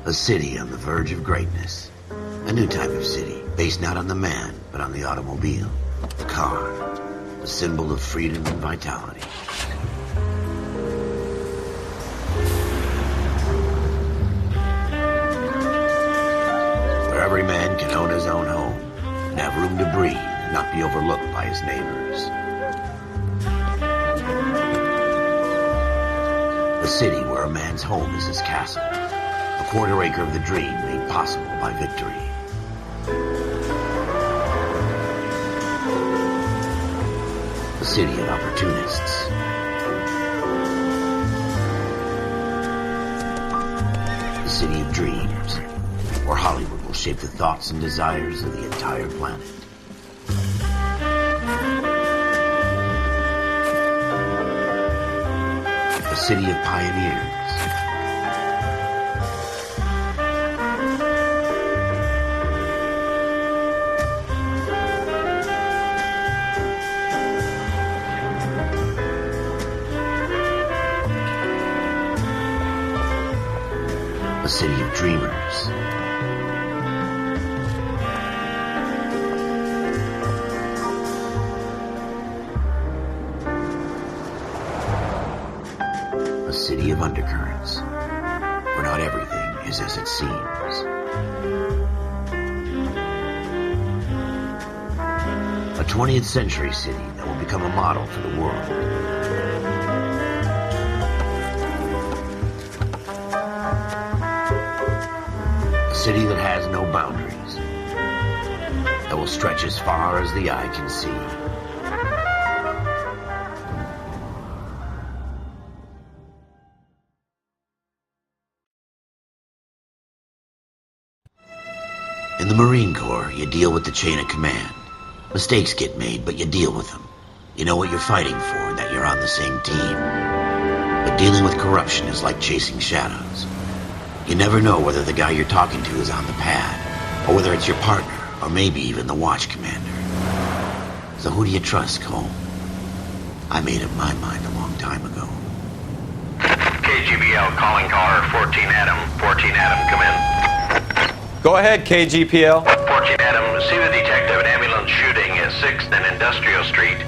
A city on the verge of greatness. A new type of city, based not on the man, but on the automobile. The car. A symbol of freedom and vitality. Where every man can own his own home, and have room to breathe, and not be overlooked by his neighbors. A city where a man's home is his castle. A quarter acre of the dream made possible by victory. A city of opportunists. A city of dreams, where Hollywood will shape the thoughts and desires of the entire planet. A city of pioneers. A city of dreamers. A city of undercurrents, where not everything is as it seems. A 20th century city that will become a model for the world. A city that has no boundaries, that will stretch as far as the eye can see. In the Marine Corps, you deal with the chain of command. Mistakes get made, but you deal with them. You know what you're fighting for and that you're on the same team. But dealing with corruption is like chasing shadows. You never know whether the guy you're talking to is on the pad, or whether it's your partner, or maybe even the watch commander. So who do you trust, Cole? I made up my mind a long time ago. KGBL calling caller 14 Adam. 14 Adam, come in. Go ahead, KGPL. 14 Adam, see the detective, an ambulance shooting at 6th and Industrial Street.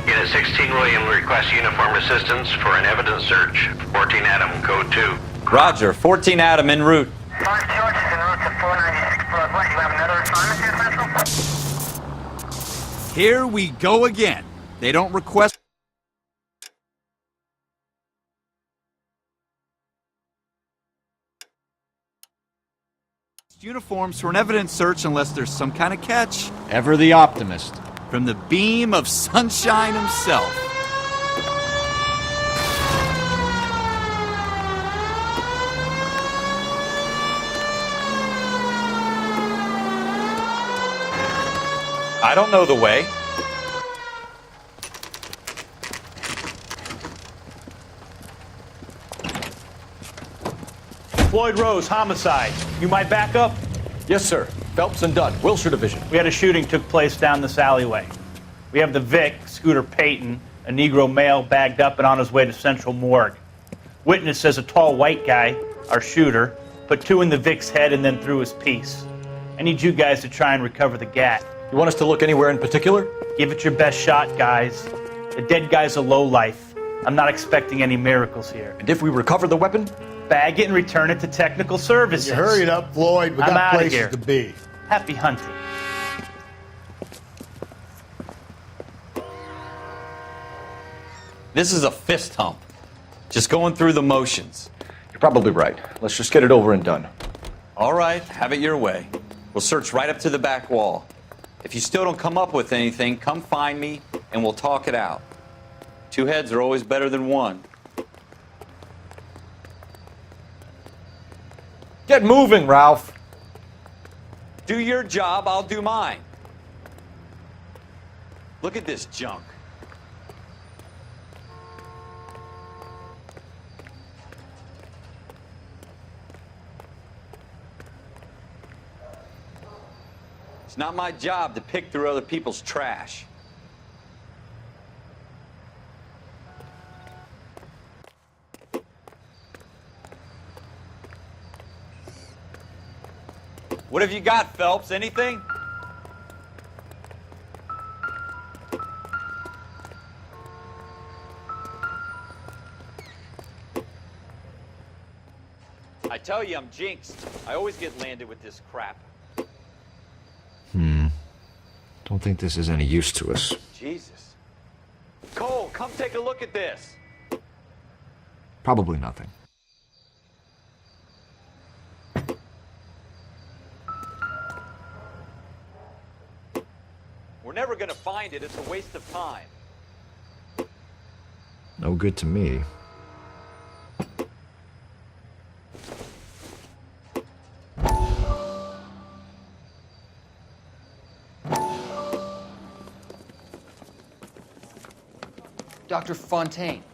Unit 16 William requests uniformed assistance for an evidence search. 14 Adam, code 2. Roger, 14 Adam en route. 5 George is en route to 496 Broadway. You have another assignment here, Central? Here we go again. They don't request uniforms for an evidence search unless there's some kind of catch. Ever the optimist. From the beam of sunshine himself. I don't know the way. Floyd Rose, homicide. You might back up? Yes, sir. Phelps and Dunn, Wilshire Division. We had a shooting took place down this alleyway. We have the Vic, Scooter Payton, a Negro male bagged up and on his way to Central Morgue. Witness says a tall white guy, our shooter, put 2 in the Vic's head and then threw his piece. I need you guys to try and recover the gat. You want us to look anywhere in particular? Give it your best shot, guys. The dead guy's a lowlife. I'm not expecting any miracles here. And if we recover the weapon? Bag it and return it to technical services. You hurry it up, Floyd. We I'm got outta places here. to be. Happy hunting. This is a fist hump. Just going through the motions. You're probably right. Let's just get it over and done. All right, have it your way. We'll search right up to the back wall. If you still don't come up with anything, come find me and we'll talk it out. 2 heads are always better than 1. Get moving, Ralph. Do your job, I'll do mine. Look at this junk. It's not my job to pick through other people's trash. What have you got, Phelps? Anything? I tell you, I'm jinxed. I always get landed with this crap. Don't think this is any use to us. Jesus. Cole, come take a look at this. Probably nothing. We're never gonna find it. It's a waste of time. No good to me. Dr. Fontaine,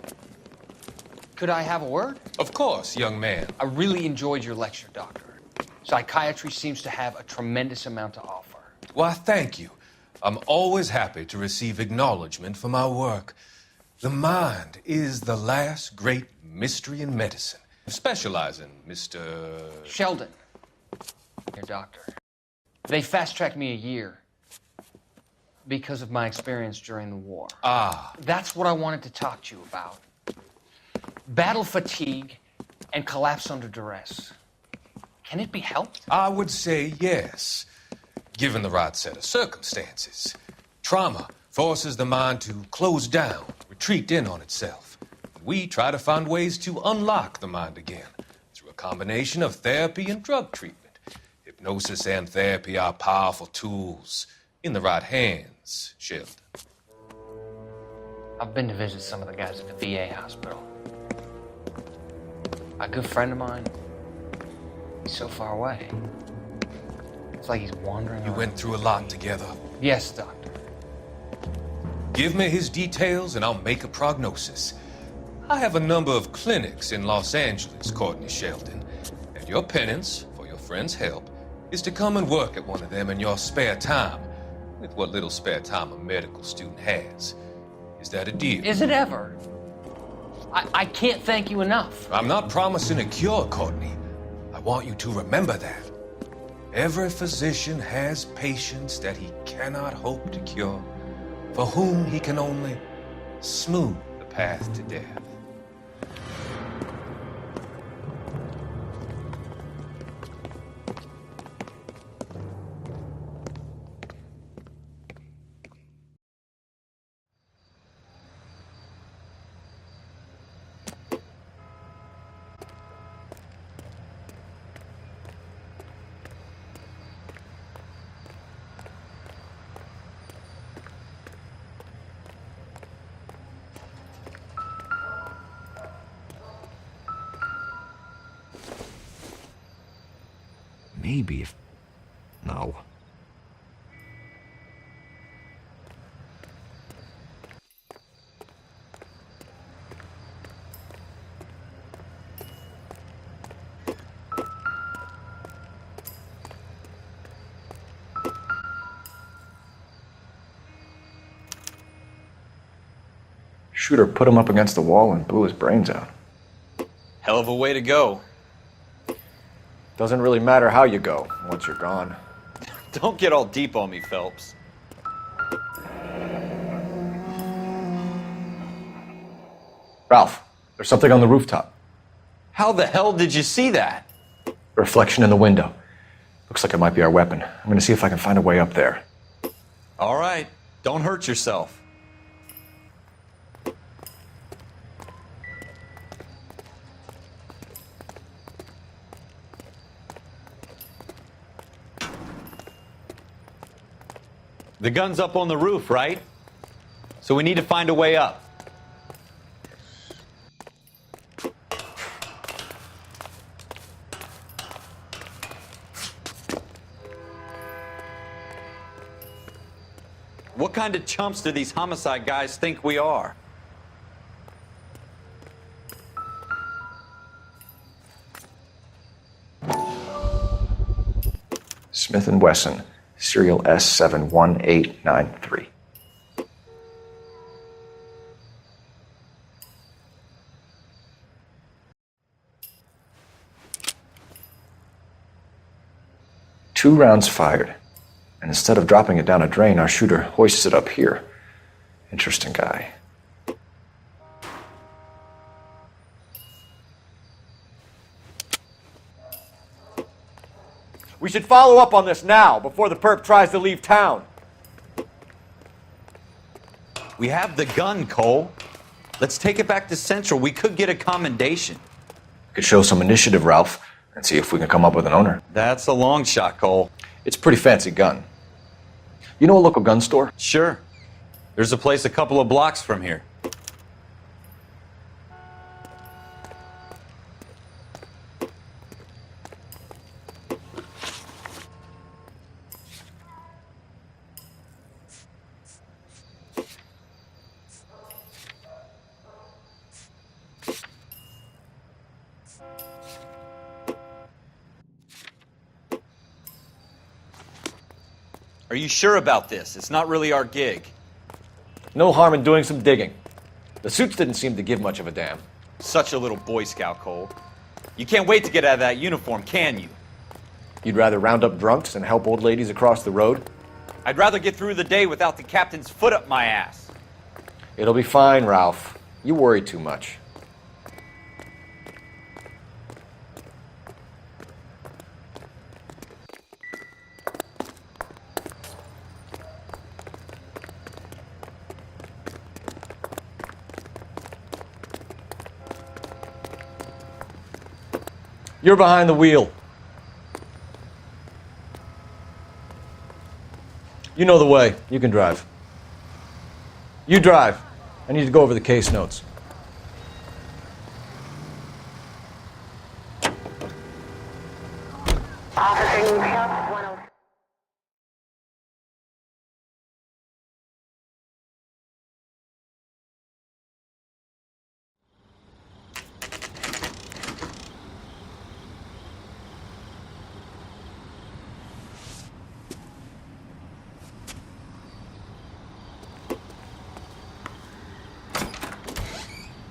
could I have a word? Of course, young man. I really enjoyed your lecture, Doctor. Psychiatry seems to have a tremendous amount to offer. Why, thank you. I'm always happy to receive acknowledgement for my work. The mind is the last great mystery in medicine. Specialize in, Mr. Sheldon, your doctor. They fast-tracked me a year because of my experience during the war. Ah. That's what I wanted to talk to you about. Battle fatigue and collapse under duress. Can it be helped? I would say yes, given the right set of circumstances. Trauma forces the mind to close down, retreat in on itself. We try to find ways to unlock the mind again through a combination of therapy and drug treatment. Hypnosis and therapy are powerful tools in the right hands, Sheldon. I've been to visit some of the guys at the VA hospital. A good friend of mine, he's so far away. It's like he's wandering You around. went through a lot together. Yes, Doctor. Give me his details and I'll make a prognosis. I have a number of clinics in Los Angeles, Courtney Sheldon, and your penance for your friend's help is to come and work at one of them in your spare time, with what little spare time a medical student has. Is that a deal? Is it ever? I can't thank you enough. I'm not promising a cure, Courtney. I want you to remember that. Every physician has patients that he cannot hope to cure, for whom he can only smooth the path to death. Maybe if... No. Shooter put him up against the wall and blew his brains out. Hell of a way to go. Doesn't really matter how you go once you're gone. Don't get all deep on me, Phelps. Ralph, there's something on the rooftop. How the hell did you see that? A reflection in the window. Looks like it might be our weapon. I'm gonna see if I can find a way up there. All right, don't hurt yourself. The gun's up on the roof, right? So we need to find a way up. What kind of chumps do these homicide guys think we are? Smith & Wesson, serial S71893. 2 rounds fired. And instead of dropping it down a drain, our shooter hoists it up here. Interesting guy. We should follow up on this now, before the perp tries to leave town. We have the gun, Cole. Let's take it back to Central. We could get a commendation. Could show some initiative, Ralph, and see if we can come up with an owner. That's a long shot, Cole. It's a pretty fancy gun. You know a local gun store? Sure. There's a place a couple of blocks from here. Are you sure about this? It's not really our gig. No harm in doing some digging. The suits didn't seem to give much of a damn. Such a little Boy Scout, Cole. You can't wait to get out of that uniform, can you? You'd rather round up drunks and help old ladies across the road? I'd rather get through the day without the captain's foot up my ass. It'll be fine, Ralph. You worry too much. You're behind the wheel. You know the way. You can drive. You drive. I need to go over the case notes. Officer needs help. 103.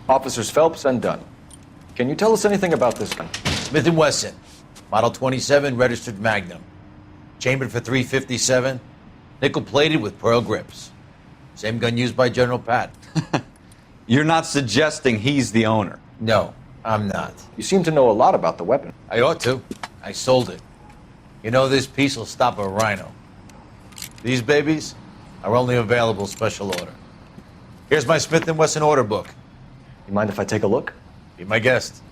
Officers Phelps and Dunn. Can you tell us anything about this gun? Smith & Wesson, Model 27, registered Magnum. Chambered for .357, nickel-plated with pearl grips. Same gun used by General Patton. You're not suggesting he's the owner? No, I'm not. You seem to know a lot about the weapon. I ought to. I sold it. You know, this piece will stop a rhino. These babies are only available special order. Here's my Smith & Wesson order book. You mind if I take a look? Be my guest.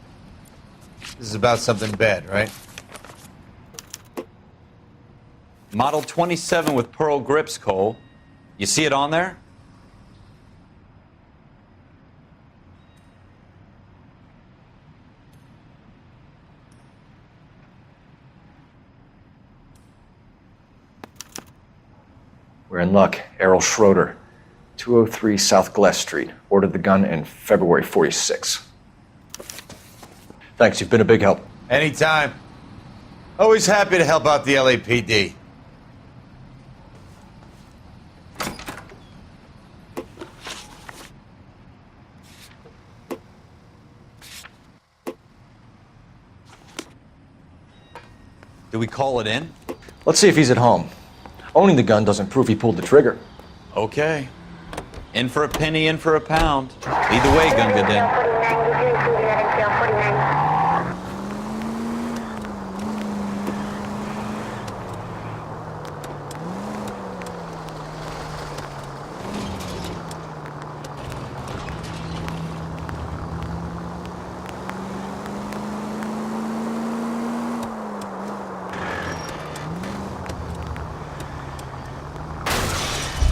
This is about something bad, right? Model 27 with pearl grips, Cole. You see it on there? We're in luck. Errol Schroeder, 203 South Glass Street. Ordered the gun in February '46. Thanks, you've been a big help. Anytime. Always happy to help out the LAPD. Do we call it in? Let's see if he's at home. Owning the gun doesn't prove he pulled the trigger. Okay. In for a penny, in for a pound. Either way, Gunga Din.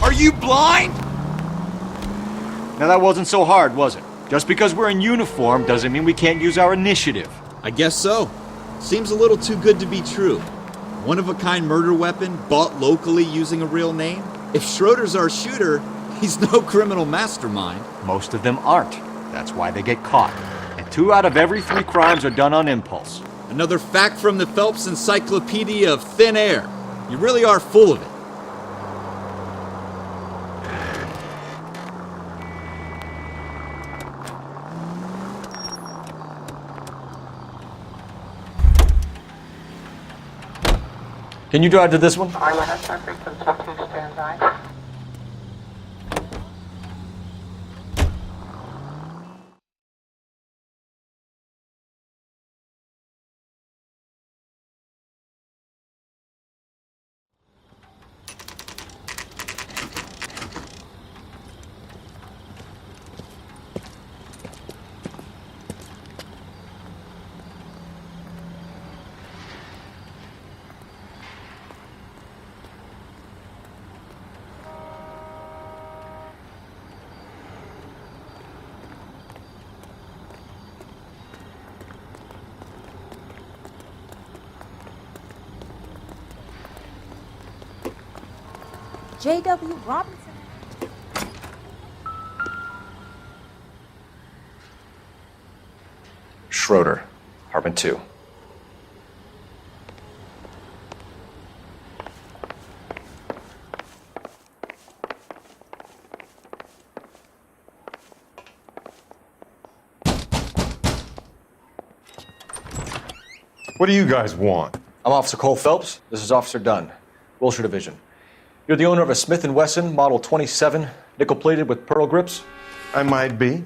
Are you blind? Now that wasn't so hard, was it? Just because we're in uniform doesn't mean we can't use our initiative. I guess so. Seems a little too good to be true. One-of-a-kind murder weapon bought locally using a real name? If Schroeder's our shooter, he's no criminal mastermind. Most of them aren't. That's why they get caught. And 2 out of every 3 crimes are done on impulse. Another fact from the Phelps Encyclopedia of Thin Air. You really are full of it. Can you drive to this one? Stand by. J.W. Robinson. Schroeder, apartment 2. What do you guys want? I'm Officer Cole Phelps. This is Officer Dunn, Wilshire Division. You're the owner of a Smith & Wesson Model 27, nickel-plated with pearl grips? I might be.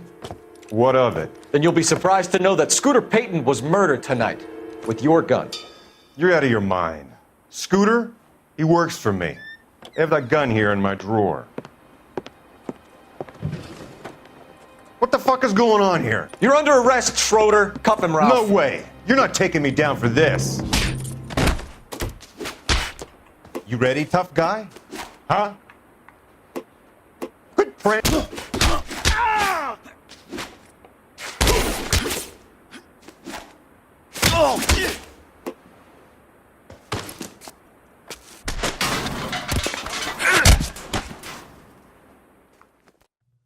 What of it? Then you'll be surprised to know that Scooter Payton was murdered tonight with your gun. You're out of your mind. Scooter? He works for me. I have that gun here in my drawer. What the fuck is going on here? You're under arrest, Schroeder. Cuff him, Ralph. No way. You're not taking me down for this. You ready, tough guy? Huh? Quit praying.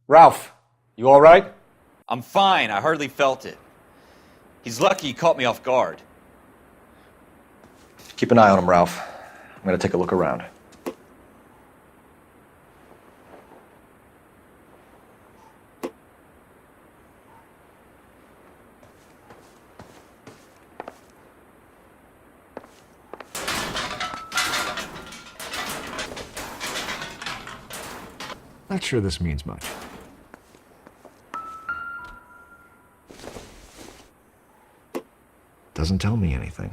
Ralph, you all right? I'm fine. I hardly felt it. He's lucky he caught me off guard. Keep an eye on him, Ralph. I'm going to take a look around. Not sure this means much. Doesn't tell me anything.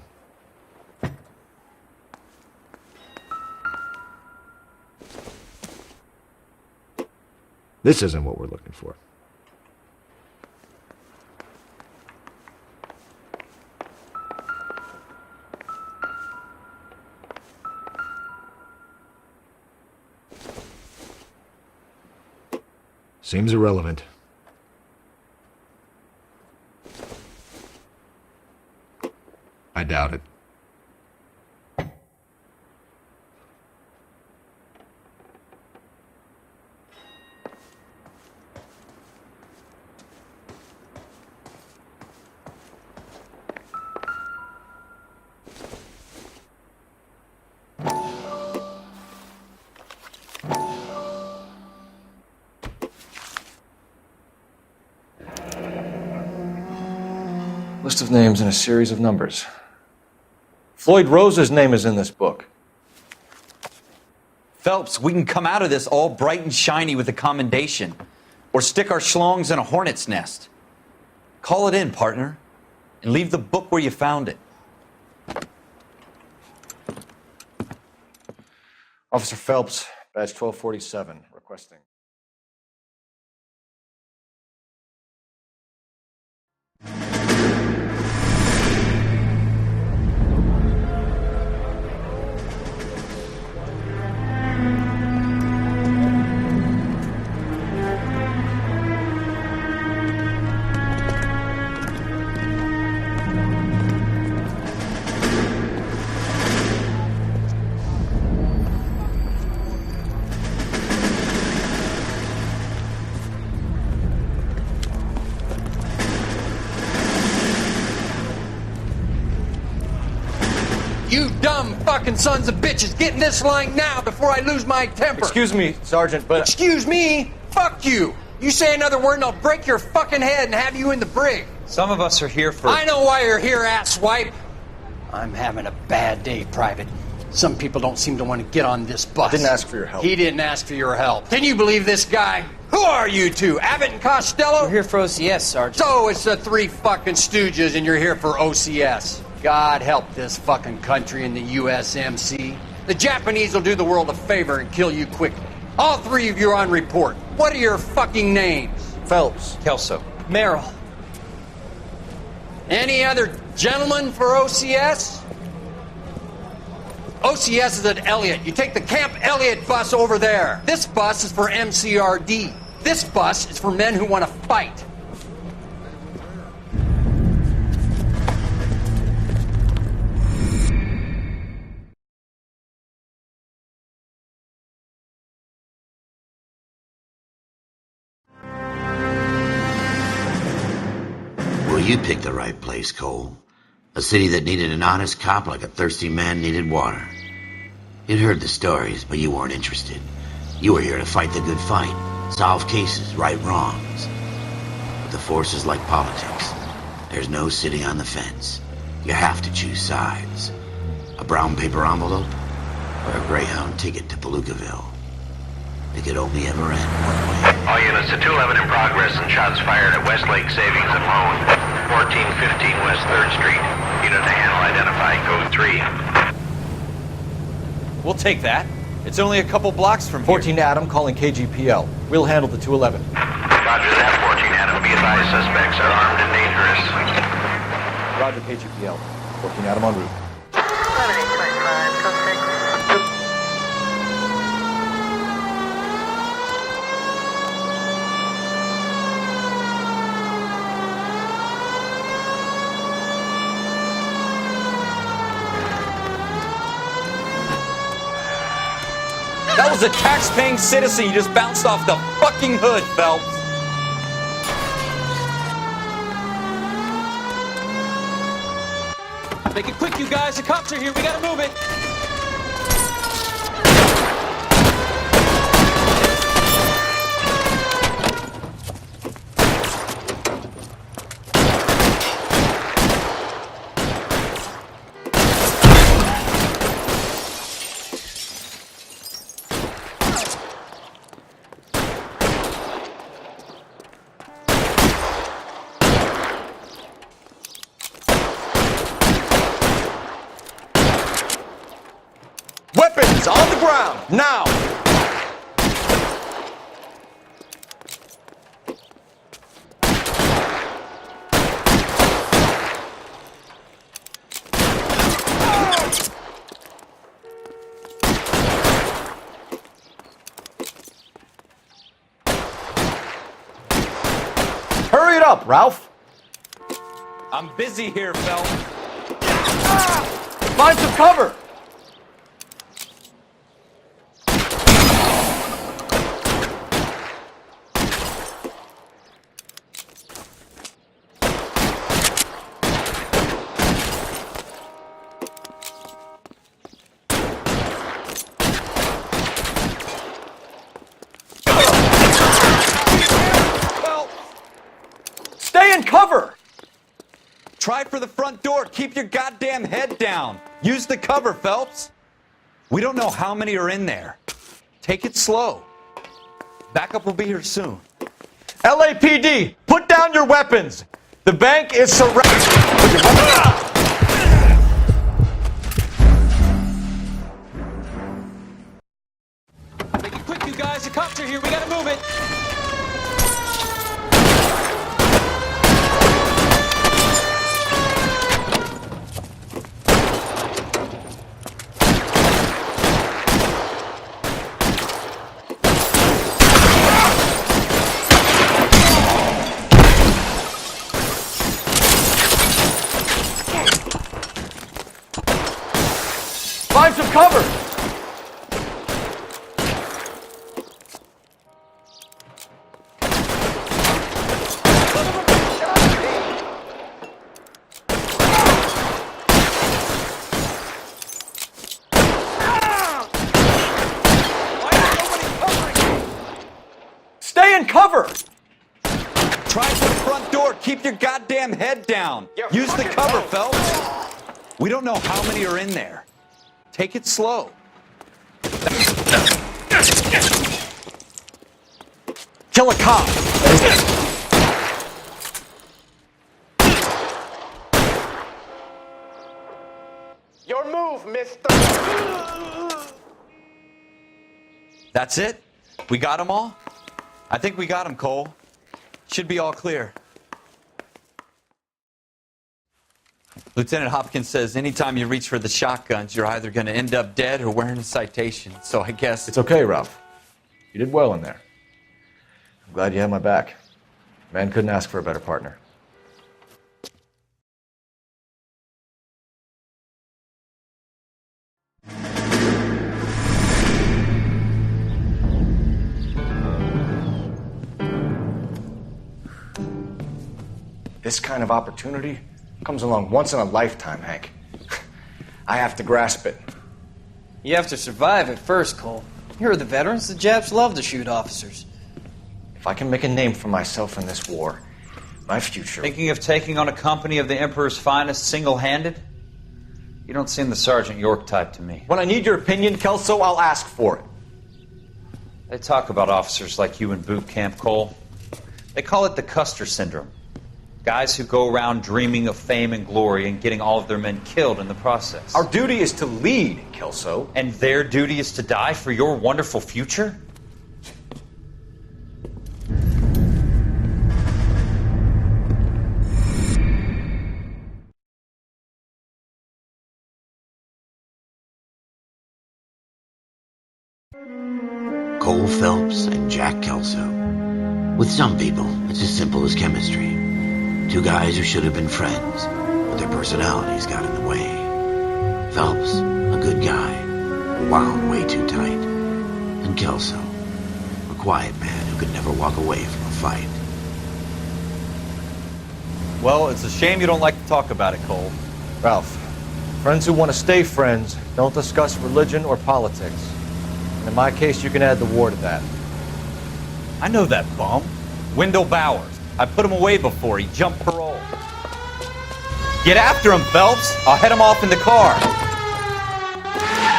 This isn't what we're looking for. Seems irrelevant. I doubt it. List of names and a series of numbers. Floyd Rose's name is in this book. Phelps, we can come out of this all bright and shiny with a commendation. Or stick our schlongs in a hornet's nest. Call it in, partner. And leave the book where you found it. Officer Phelps, badge 1247, requesting. You dumb fucking sons of bitches, get in this line now before I lose my temper. Excuse me, Sergeant, but... Excuse me? Fuck you. You say another word and I'll break your fucking head and have you in the brig. Some of us are here for... I know why you're here, asswipe. I'm having a bad day, Private. Some people don't seem to want to get on this bus. I didn't ask for your help. He didn't ask for your help. Can you believe this guy? Who are you two? Abbott and Costello? We're here for OCS, Sergeant. So it's the three fucking stooges and you're here for OCS. God help this fucking country and the USMC. The Japanese will do the world a favor and kill you quickly. All three of you are on report. What are your fucking names? Phelps. Kelso. Merrill. Any other gentlemen for OCS? OCS is at Elliott. You take the Camp Elliott bus over there. This bus is for MCRD. This bus is for men who want to fight. Well, you picked the right place, Cole. A city that needed an honest cop like a thirsty man needed water. You'd heard the stories, but you weren't interested. You were here to fight the good fight, solve cases, right wrongs. But the force is like politics. There's no sitting on the fence. You have to choose sides. A brown paper envelope or a Greyhound ticket to Palookaville. It could only ever end one way. All units to 211 in progress and shots fired at Westlake Savings and Loan, 1415 West 3rd Street. Unit to handle identify, code 3. We'll take that. It's only a couple blocks from here. 14 Adam calling KGPL. We'll handle the 211. Roger that, 14 Adam. Be advised, suspects are armed and dangerous. Roger KGPL. 14 Adam en route. 7825, code 6. That was a tax-paying citizen you just bounced off the fucking hood, Phelps. Make it quick, you guys. The cops are here. We gotta move it. Weapons on the ground, now! Hurry it up, Ralph! I'm busy here, Phelps. Find some cover! Stay in cover! Try for the front door. Keep your goddamn head down. Use the cover, Phelps. We don't know how many are in there. Take it slow. Backup will be here soon. LAPD, put down your weapons! The bank is surrounded. Make it quick, you guys. The cops are here. We gotta move it. Find some cover! Stay in cover! Try for the front door. Keep your goddamn head down. Use the cover, Phelps. We don't know how many are in there. Take it slow. Kill a cop! Your move, mister! That's it? We got them all? I think we got them, Cole. Should be all clear. Lieutenant Hopkins says anytime you reach for the shotguns, you're either going to end up dead or wearing a citation. So I guess... It's okay, Ralph. You did well in there. I'm glad you had my back. Man couldn't ask for a better partner. This kind of opportunity comes along once in a lifetime, Hank. I have to grasp it. You have to survive it first, Cole. You're the veterans. The Japs love to shoot officers. If I can make a name for myself in this war, my future... Thinking of taking on a company of the Emperor's finest single-handed? You don't seem the Sergeant York type to me. When I need your opinion, Kelso, I'll ask for it. They talk about officers like you in boot camp, Cole. They call it the Custer Syndrome. Guys who go around dreaming of fame and glory and getting all of their men killed in the process. Our duty is to lead, Kelso. And their duty is to die for your wonderful future? Cole Phelps and Jack Kelso. With some people, it's as simple as chemistry. Two guys who should have been friends, but their personalities got in the way. Phelps, a good guy, wound way too tight. And Kelso, a quiet man who could never walk away from a fight. Well, it's a shame you don't like to talk about it, Cole. Ralph, friends who want to stay friends don't discuss religion or politics. And in my case, you can add the war to that. I know that bum. Wendell Bowers. I put him away before. He jumped parole. Get after him, Phelps. I'll head him off in the car.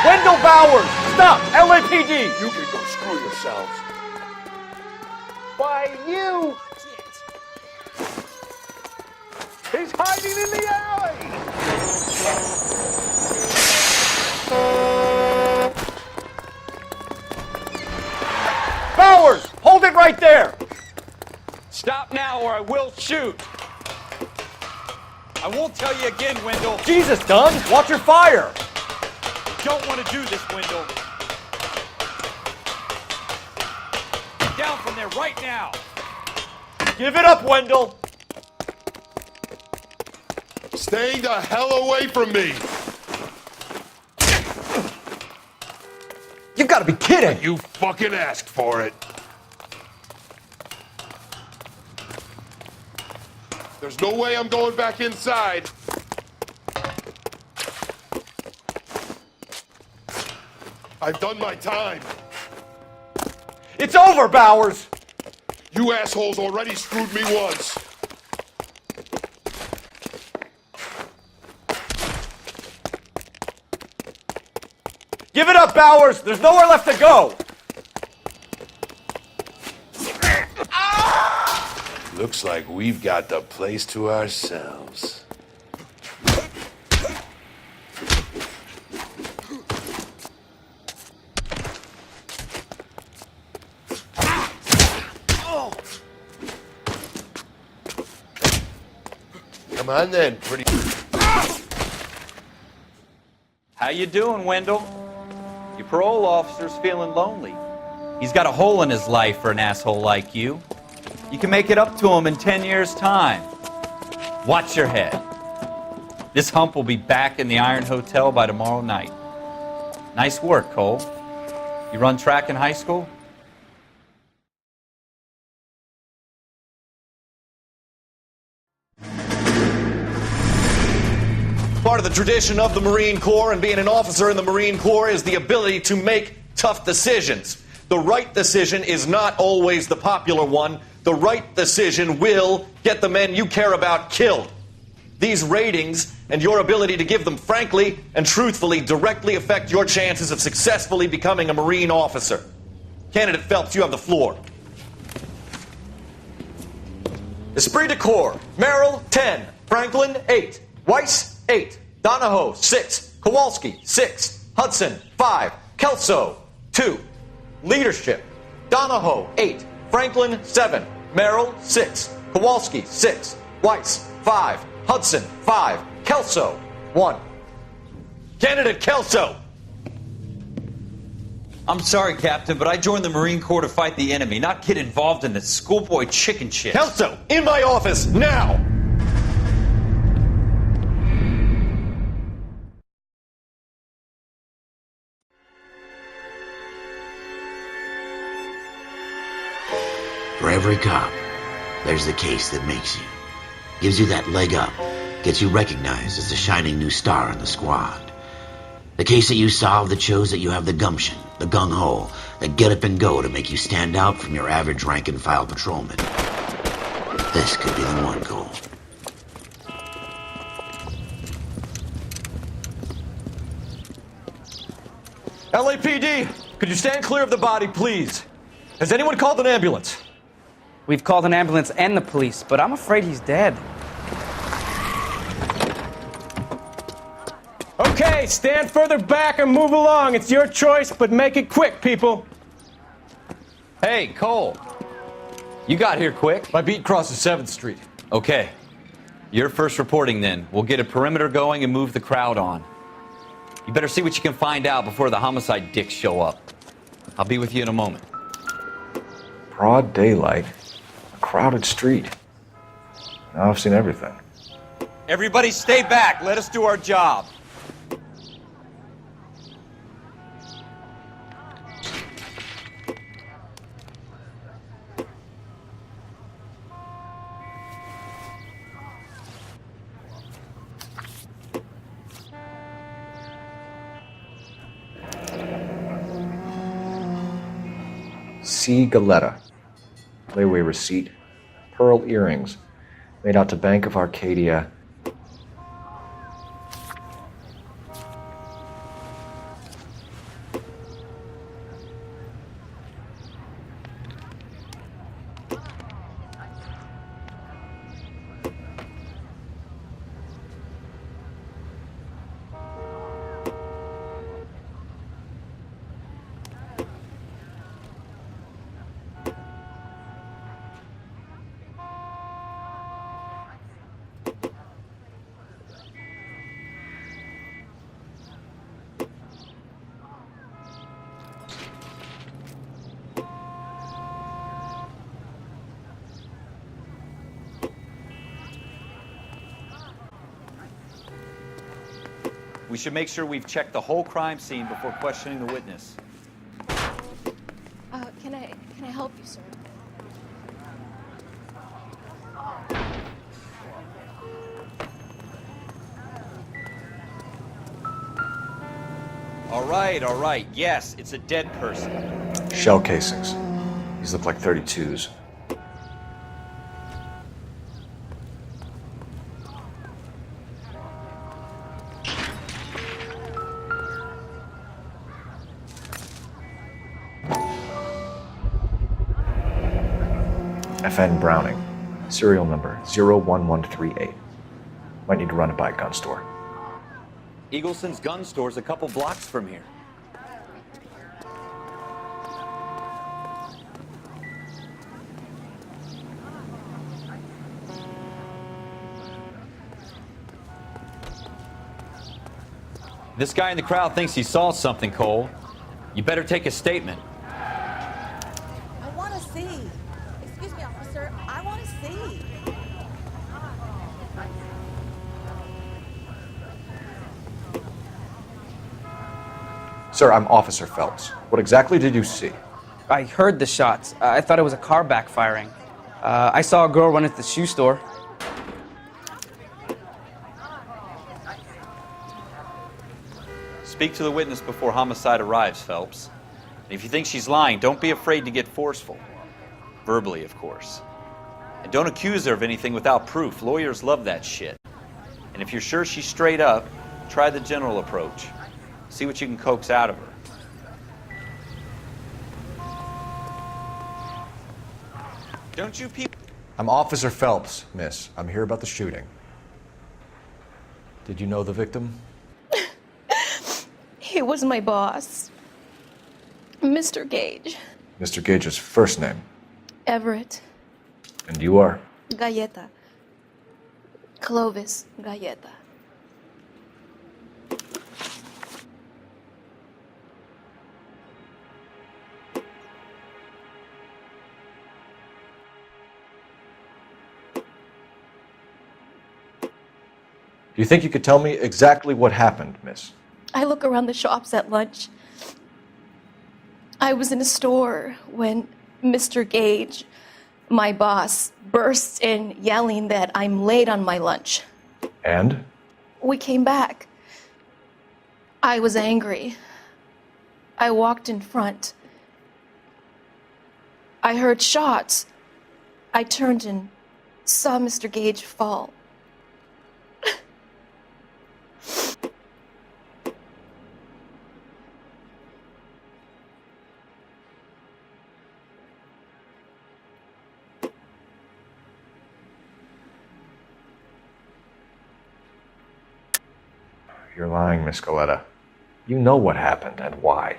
Wendell Bowers! Stop! LAPD! You can go screw yourselves. Why, you... He's hiding in the alley! Bowers! Hold it right there! Stop now or I will shoot. I won't tell you again, Wendell. Jesus, Dunn! Watch your fire! Don't want to do this, Wendell. Get down from there right now. Give it up, Wendell! Stay the hell away from me! You've got to be kidding! You fucking asked for it. There's no way I'm going back inside. I've done my time. It's over, Bowers! You assholes already screwed me once. Give it up, Bowers! There's nowhere left to go! Looks like we've got the place to ourselves. Come on then, pretty... How you doing, Wendell? Your parole officer's feeling lonely. He's got a hole in his life for an asshole like you. You can make it up to him in 10 years' time. Watch your head. This hump will be back in the Iron Hotel by tomorrow night. Nice work, Cole. You run track in high school? Part of the tradition of the Marine Corps and being an officer in the Marine Corps is the ability to make tough decisions. The right decision is not always the popular one. The right decision will get the men you care about killed. These ratings and your ability to give them frankly and truthfully directly affect your chances of successfully becoming a Marine officer. Candidate Phelps, you have the floor. Esprit de Corps, Merrill, 10. Franklin, 8. Weiss, 8. Donahoe, 6. Kowalski, 6. Hudson, 5. Kelso, 2. Leadership, Donahoe, 8. Franklin, 7. Merrill, 6. Kowalski, 6. Weiss, 5. Hudson, 5. Kelso, 1. Candidate Kelso! I'm sorry, Captain, but I joined the Marine Corps to fight the enemy, not get involved in this schoolboy chicken shit. Kelso, in my office, now! For every cop, there's the case that makes you. Gives you that leg up, gets you recognized as the shining new star in the squad. The case that you solve that shows that you have the gumption, the gung-ho, the get up and go to make you stand out from your average rank-and-file patrolman. This could be the one, Cole. LAPD, could you stand clear of the body, please? Has anyone called an ambulance? We've called an ambulance and the police, but I'm afraid he's dead. Okay, stand further back and move along. It's your choice, but make it quick, people. Hey, Cole. You got here quick. My beat crosses 7th Street. Okay. You're first reporting then. We'll get a perimeter going and move the crowd on. You better see what you can find out before the homicide dicks show up. I'll be with you in a moment. Broad daylight. A crowded street. Now I've seen everything. Everybody stay back. Let us do our job. C. Galetta. Layaway receipt. Pearl earrings. Made out to Bank of Arcadia. We should make sure we've checked the whole crime scene before questioning the witness. Can I help you, sir? All right. Yes, it's a dead person. Shell casings. These look like 32s. FN Browning. Serial number 01138. Might need to run it by a gun store. Eagleson's gun store's a couple blocks from here. This guy in the crowd thinks he saw something, Cole. You better take a statement. I want to see. Excuse me, officer. I want to see. Sir, I'm Officer Phelps. What exactly did you see? I heard the shots. I thought it was a car backfiring. I saw a girl run into the shoe store. Speak to the witness before homicide arrives, Phelps. And if you think she's lying, don't be afraid to get forceful. Verbally, of course. And don't accuse her of anything without proof. Lawyers love that shit. And if you're sure she's straight up, try the general approach. See what you can coax out of her. Don't you people... I'm Officer Phelps, miss. I'm here about the shooting. Did you know the victim? He was my boss, Mr. Gage. Mr. Gage's first name. Everett. And you are? Galleta. Clovis Galleta. Do you think you could tell me exactly what happened, miss? I look around the shops at lunch. I was in a store when Mr. Gage, my boss, bursts in yelling that I'm late on my lunch. And? We came back. I was angry. I walked in front. I heard shots. I turned and saw Mr. Gage fall. You're lying, Miss Galleta. You know what happened and why.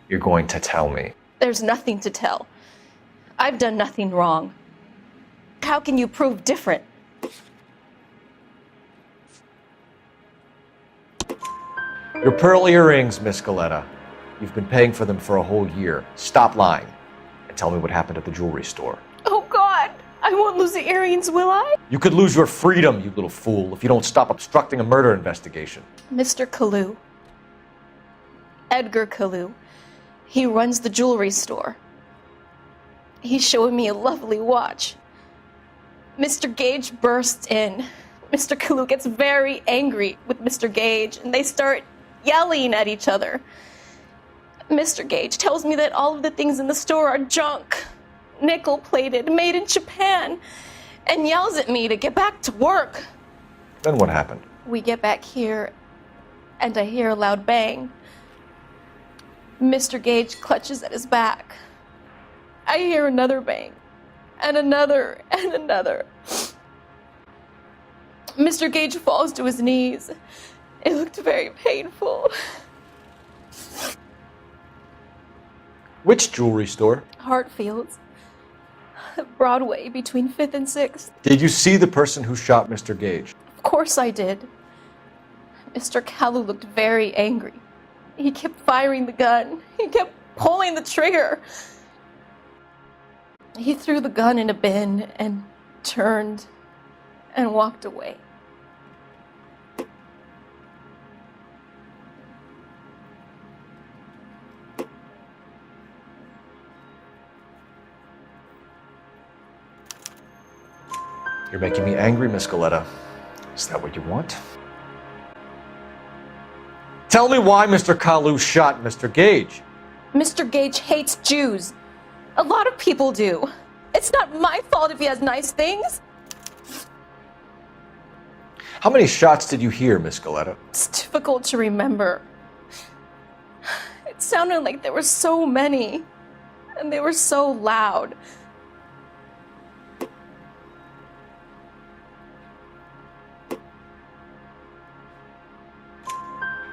You're going to tell me. There's nothing to tell. I've done nothing wrong. How can you prove different? Your pearl earrings, Miss Galleta. You've been paying for them for a whole year. Stop lying and tell me what happened at the jewelry store. Oh, God! I won't lose the earrings, will I? You could lose your freedom, you little fool, if you don't stop obstructing a murder investigation. Mr. Kalu. Edgar Kalu. He runs the jewelry store. He's showing me a lovely watch. Mr. Gage bursts in. Mr. Kalu gets very angry with Mr. Gage, and they start yelling at each other. Mr. Gage tells me that all of the things in the store are junk, nickel-plated, made in Japan, and yells at me to get back to work. Then what happened? We get back here, and I hear a loud bang. Mr. Gage clutches at his back. I hear another bang, and another, and another. Mr. Gage falls to his knees. It looked very painful. Which jewelry store? Hartfield's. Broadway, between 5th and 6th. Did you see the person who shot Mr. Gage? Of course I did. Mr. Kalu looked very angry. He kept firing the gun. He kept pulling the trigger. He threw the gun in a bin and turned and walked away. You're making me angry, Miss Galleta. Is that what you want? Tell me why Mr. Kalu shot Mr. Gage. Mr. Gage hates Jews. A lot of people do. It's not my fault if he has nice things. How many shots did you hear, Miss Galleta? It's difficult to remember. It sounded like there were so many, and they were so loud.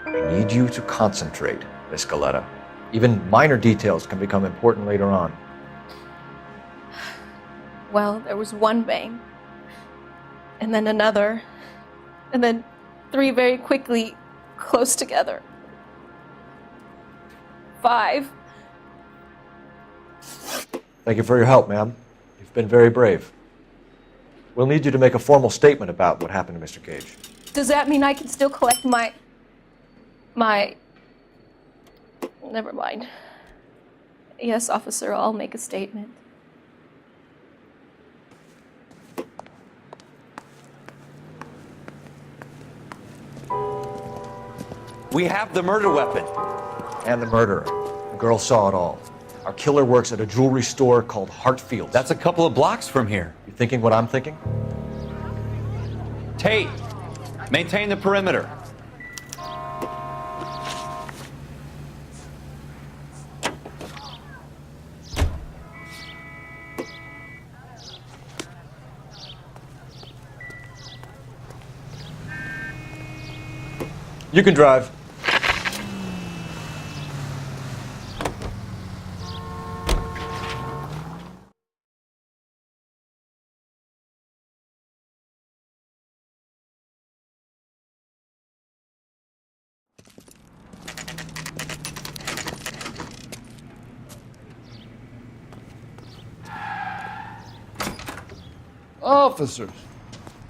I need you to concentrate, Miss Galleta. Even minor details can become important later on. Well, there was one bang, and then another, and then 3 very quickly, close together. 5. Thank you for your help, ma'am. You've been very brave. We'll need you to make a formal statement about what happened to Mr. Gage. Does that mean I can still collect my... Never mind. Yes, officer, I'll make a statement. We have the murder weapon. And the murderer. The girl saw it all. Our killer works at a jewelry store called Hartfield's. That's a couple of blocks from here. You thinking what I'm thinking? Tate, Maintain the perimeter. You can drive. Officers,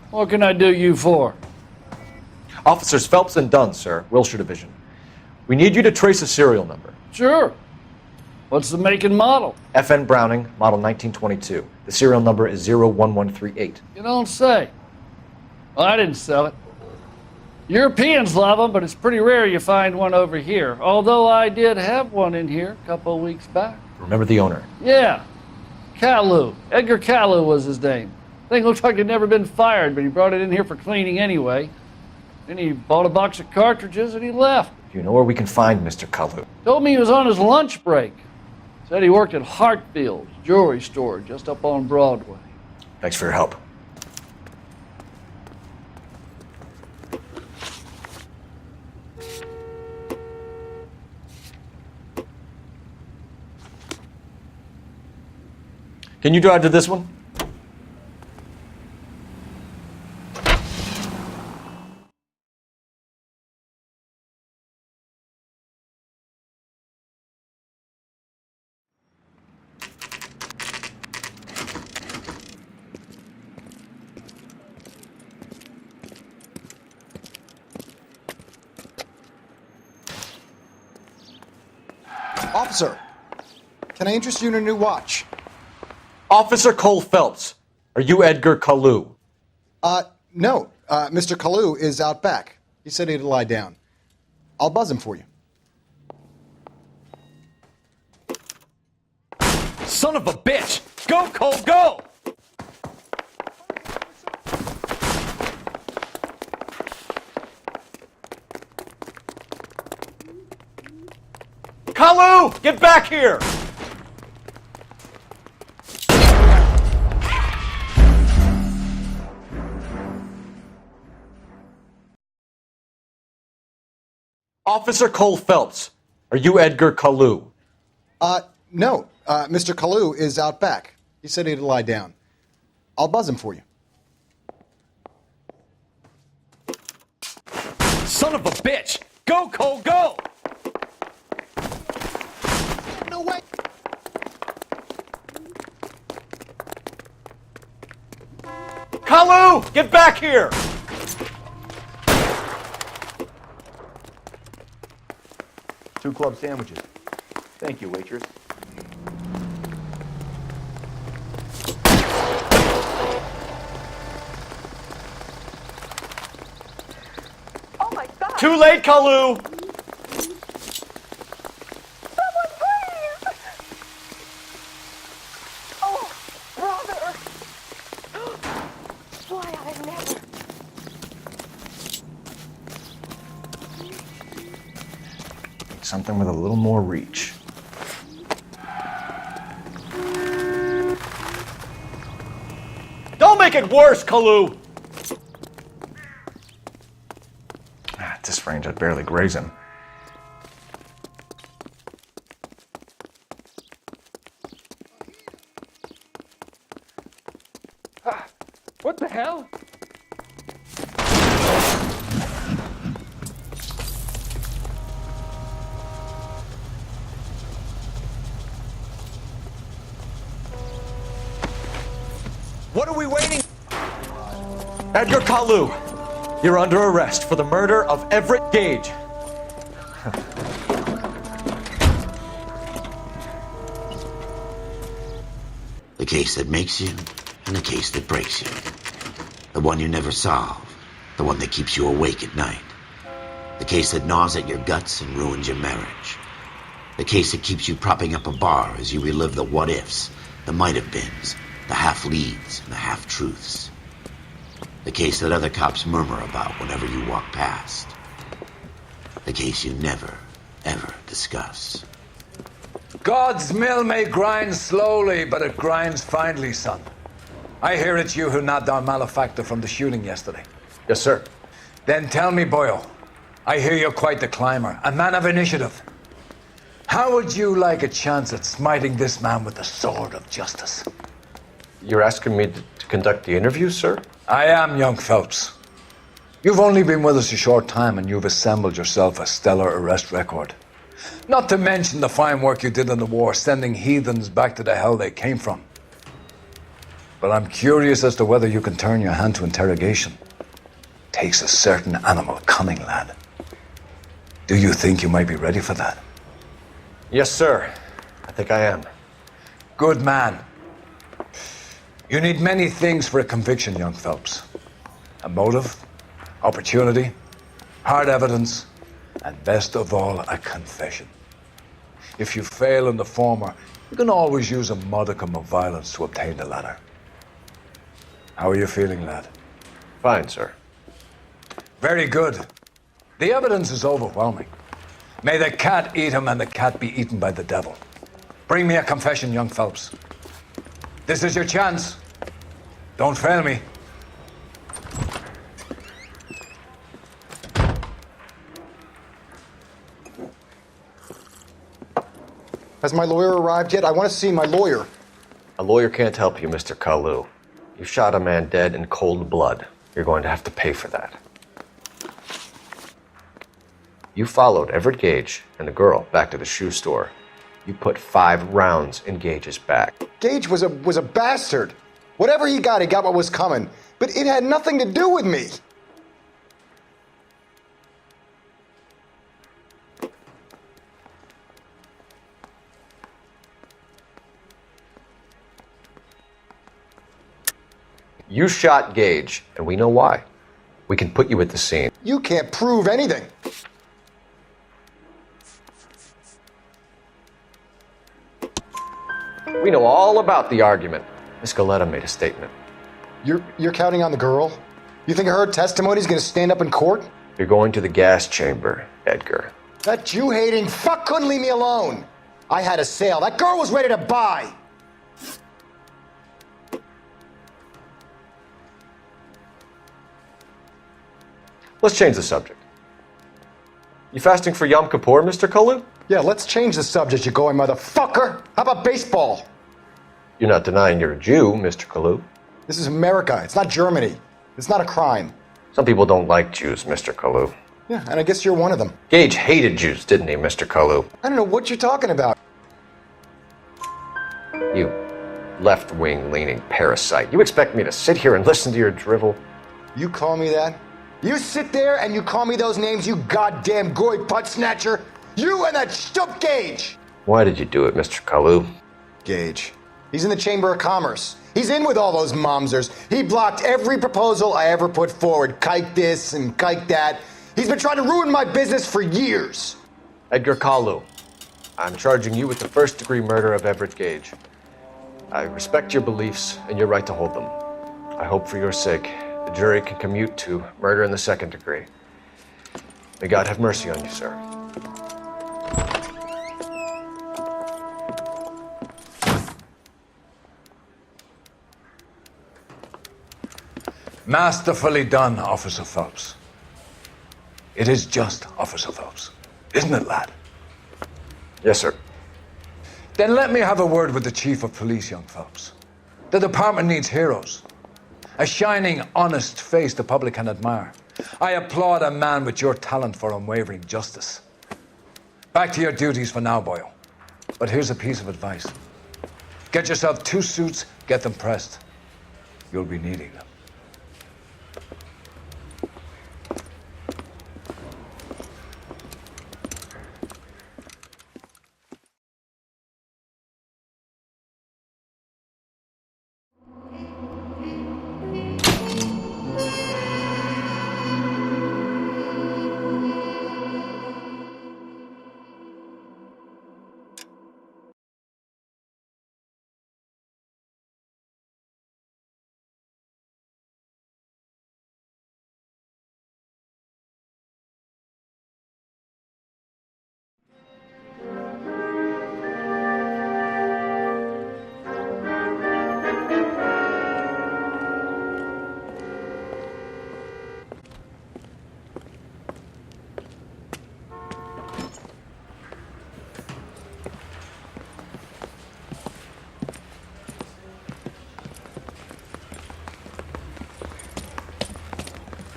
what can I do you for? Officers Phelps and Dunn, sir, Wilshire Division. We need you to trace a serial number. Sure. What's the make and model? FN Browning, model 1922. The serial number is 01138. You don't say. Well, I didn't sell it. Europeans love them, but it's pretty rare you find one over here. Although I did have one in here a couple of weeks back. Remember the owner? Yeah. Kalu. Edgar Kalu was his name. Thing looks like he'd never been fired, but he brought it in here for cleaning anyway. Then he bought a box of cartridges and he left. Do you know where we can find Mr. Kalu? Told me he was on his lunch break. Said he worked at Hartfield's jewelry store just up on Broadway. Thanks for your help. Can you drive to this one? Officer, can I interest you in a new watch? Officer Cole Phelps, are you Edgar Kalu? No. Mr. Kalu is out back. He said he'd lie down. I'll buzz him for you. Son of a bitch! Go, Cole, go! Kalu, get back here! Officer Cole Phelps, are you Edgar Kalu? No. Mr. Kalu is out back. He said he'd lie down. I'll buzz him for you. Son of a bitch! Go, Cole, go! No way! Kalu, get back here! Two club sandwiches. Thank you, waitress. Oh my God! Too late, Kalu! Someone please! Oh, brother! Why I never... Something with a little more reach. Don't make it worse, Kalu! At this range, I'd barely graze him. What the hell? What are we waiting? Edgar Kalu, you're under arrest for the murder of Everett Gage. The case that makes you and the case that breaks you. The one you never solve. The one that keeps you awake at night. The case that gnaws at your guts and ruins your marriage. The case that keeps you propping up a bar as you relive the what-ifs, the might-have-beens, the half-leads, and the half-truths. The case that other cops murmur about whenever you walk past. The case you never, ever discuss. God's mill may grind slowly, but it grinds finely, son. I hear it's you who nabbed our malefactor from the shooting yesterday. Yes, sir. Then tell me, Boyle, I hear you're quite the climber, a man of initiative. How would you like a chance at smiting this man with the sword of justice? You're asking me to conduct the interview, sir? I am, young Phelps. You've only been with us a short time and you've assembled yourself a stellar arrest record. Not to mention the fine work you did in the war, sending heathens back to the hell they came from. But I'm curious as to whether you can turn your hand to interrogation. Takes a certain animal cunning, lad. Do you think you might be ready for that? Yes, sir. I think I am. Good man. You need many things for a conviction, young Phelps. A motive, opportunity, hard evidence, and best of all, a confession. If you fail in the former, you can always use a modicum of violence to obtain the latter. How are you feeling, lad? Fine, sir. Very good. The evidence is overwhelming. May the cat eat him and the cat be eaten by the devil. Bring me a confession, young Phelps. This is your chance. Don't fail me. Has my lawyer arrived yet? I want to see my lawyer. A lawyer can't help you, Mr. Kalu. You shot a man dead in cold blood. You're going to have to pay for that. You followed Everett Gage and the girl back to the shoe store. You put 5 rounds in Gage's back. Gage was a bastard. Whatever he got what was coming. But it had nothing to do with me. You shot Gage, and we know why. We can put you at the scene. You can't prove anything. We know all about the argument. Miss Galetta made a statement. You're counting on the girl? You think her testimony is going to stand up in court? You're going to the gas chamber, Edgar. That Jew-hating fuck couldn't leave me alone. I had a sale. That girl was ready to buy. Let's change the subject. You fasting for Yom Kippur, Mr. Kalu? Yeah, let's change the subject, you going motherfucker. How about baseball? You're not denying you're a Jew, Mr. Kalu. This is America. It's not Germany. It's not a crime. Some people don't like Jews, Mr. Kalu. Yeah, and I guess you're one of them. Gage hated Jews, didn't he, Mr. Kalu? I don't know what you're talking about. You left-wing leaning parasite. You expect me to sit here and listen to your drivel? You call me that? You sit there and you call me those names, you goddamn goy butt snatcher? You and that stup Gage! Why did you do it, Mr. Kalu? Gage. He's in the Chamber of Commerce. He's in with all those momsers. He blocked every proposal I ever put forward. Kike this and kike that. He's been trying to ruin my business for years. Edgar Kalu, I'm charging you with the first-degree murder of Everett Gage. I respect your beliefs and your right to hold them. I hope for your sake the jury can commute to murder in the second degree. May God have mercy on you, sir. Masterfully done, Officer Phelps. It is just, Officer Phelps. Isn't it, lad? Yes, sir. Then let me have a word with the Chief of Police, young Phelps. The department needs heroes. A shining, honest face the public can admire. I applaud a man with your talent for unwavering justice. Back to your duties for now, Boyle. But here's a piece of advice. Get yourself 2 suits, get them pressed. You'll be needing them.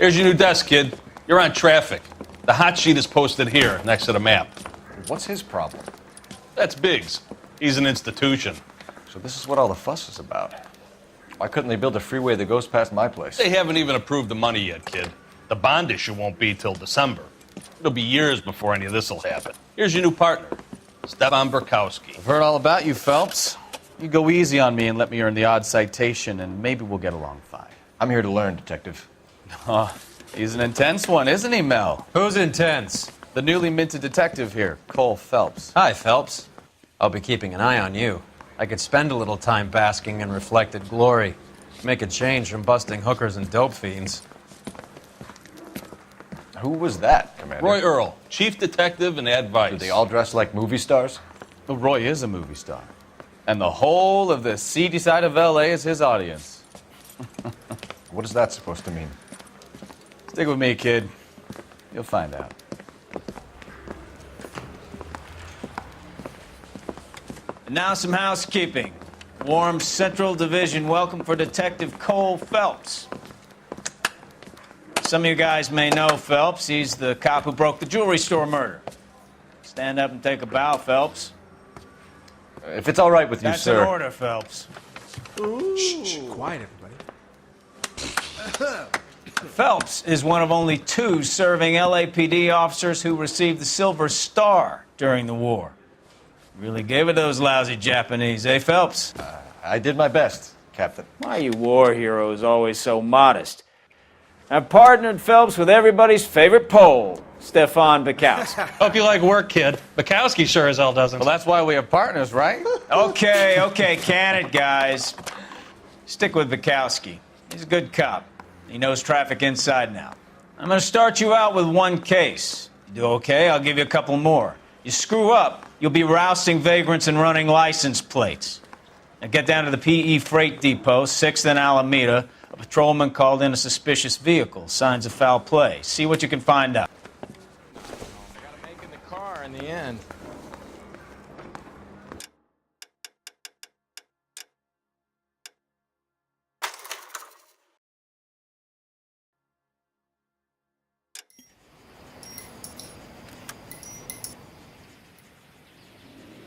Here's your new desk, kid. You're on traffic. The hot sheet is posted here, next to the map. What's his problem? That's Biggs. He's an institution. So this is what all the fuss is about. Why couldn't they build a freeway that goes past my place? They haven't even approved the money yet, kid. The bond issue won't be till December. It'll be years before any of this will happen. Here's your new partner, Stefan Burkowski. I've heard all about you, Phelps. You go easy on me and let me earn the odd citation, and maybe we'll get along fine. I'm here to learn, Detective. Oh, he's an intense one, isn't he, Mel? Who's intense? The newly minted detective here, Cole Phelps. Hi, Phelps. I'll be keeping an eye on you. I could spend a little time basking in reflected glory. Make a change from busting hookers and dope fiends. Who was that, Commander? Roy Earl, chief detective and advice. Do they all dress like movie stars? Well, Roy is a movie star. And the whole of the seedy side of L.A. is his audience. What is that supposed to mean? Stick with me, kid. You'll find out. And now some housekeeping. Warm Central Division welcome for Detective Cole Phelps. Some of you guys may know Phelps. He's the cop who broke the jewelry store murder. Stand up and take a bow, Phelps. If it's all right with you, That's sir. an order, Phelps. Shh, quiet, everybody. Phelps is one of only 2 serving LAPD officers who received the Silver Star during the war. Really gave it those lousy Japanese, eh, Phelps? I did my best, Captain. Why are you war heroes always so modest? I've partnered Phelps with everybody's favorite Pole, Stefan Bukowski. Hope you like work, kid. Bukowski sure as hell doesn't. Well, that's why we have partners, right? Okay, can it, guys. Stick with Bukowski. He's a good cop. He knows traffic inside and out. I'm going to start you out with 1 case. You do okay, I'll give you a couple more. You screw up, you'll be rousting vagrants and running license plates. Now get down to the PE Freight Depot, 6th and Alameda. A patrolman called in a suspicious vehicle. Signs of foul play. See what you can find out. I gotta make in the car in the end.